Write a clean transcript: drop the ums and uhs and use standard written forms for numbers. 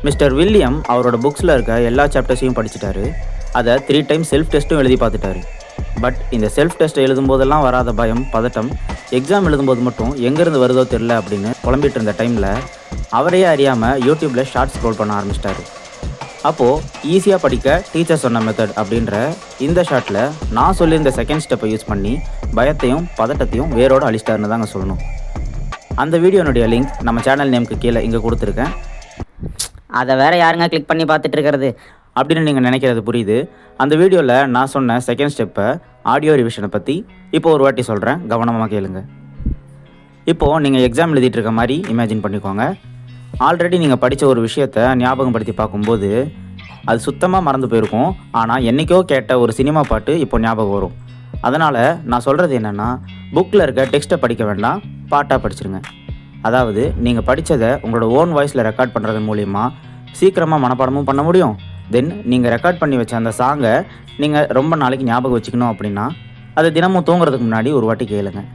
Mister William அவரோட புக்ஸில் இருக்க எல்லா சாப்டர்ஸையும் படிச்சுட்டாரு. அதை 3 டைம்ஸ் செல்ஃப் டெஸ்ட்டும் எழுதி பார்த்துட்டாரு. பட் இந்த செல்ஃப் டெஸ்ட்டை எழுதும்போதெல்லாம் வராத பயம், பதட்டம், எக்ஸாம் எழுதும்போது மட்டும் எங்கேருந்து வருதோ தெரில அப்படின்னு புலம்பிட்டு இருந்த டைமில் அவரையே அறியாமல் யூடியூப்பில் ஷார்ட் ஸ்க்ரோல் பண்ண ஆரம்பிச்சிட்டாரு. அப்போது ஈஸியாக படிக்க டீச்சர் சொன்ன மெத்தட் அப்படின்ற இந்த ஷார்ட்டில் நான் சொல்லியிருந்த செகண்ட் ஸ்டெப்பை யூஸ் பண்ணி பயத்தையும் பதட்டத்தையும் வேரோடு அழிச்சிட்டாருன்னு தாங்க சொல்லணும். அந்த வீடியோனுடைய லிங்க் நம்ம சேனல் நேமுக்கு கீழே இங்கே கொடுத்துருக்கேன். அதை வேற யாருங்க கிளிக் பண்ணி பார்த்துட்டு இருக்கிறது அப்படின்னு நீங்கள் நினைக்கிறது புரியுது. அந்த வீடியோவில் நான் சொன்ன செகண்ட் ஸ்டெப்பை ஆடியோ ரிவிஷனை பற்றி இப்போ ஒரு வாட்டி சொல்கிறேன், கவனமாக கேளுங்க. இப்போது நீங்கள் எக்ஸாம் எழுதிட்டு இருக்க மாதிரி இமேஜின் பண்ணிக்கோங்க. ஆல்ரெடி நீங்கள் படித்த ஒரு விஷயத்தை ஞாபகப்படுத்தி பார்க்கும்போது அது சுத்தமாக மறந்து போயிருக்கும். ஆனால் என்றைக்கோ கேட்ட ஒரு சினிமா பாட்டு இப்போ ஞாபகம் வரும். அதனால் நான் சொல்கிறது என்னென்னா, புக்கில் இருக்க டெக்ஸ்ட்டை படிக்க வேண்டாம், பாட்டாக படிச்சிருங்க. அதாவது நீங்கள் படித்ததை உங்களோட ஓன் வாய்ஸில் ரெக்கார்ட் பண்ணுறது மூலிமா சீக்கிரமாக மனப்பாடமும் பண்ண முடியும். தென் நீங்கள் ரெக்கார்ட் பண்ணி வச்ச அந்த சாங்கை நீங்கள் ரொம்ப நாளைக்கு ஞாபகம் வச்சுக்கணும் அப்படின்னா அதை தினமும் தூங்குறதுக்கு முன்னாடி ஒரு வாட்டி கேளுங்க.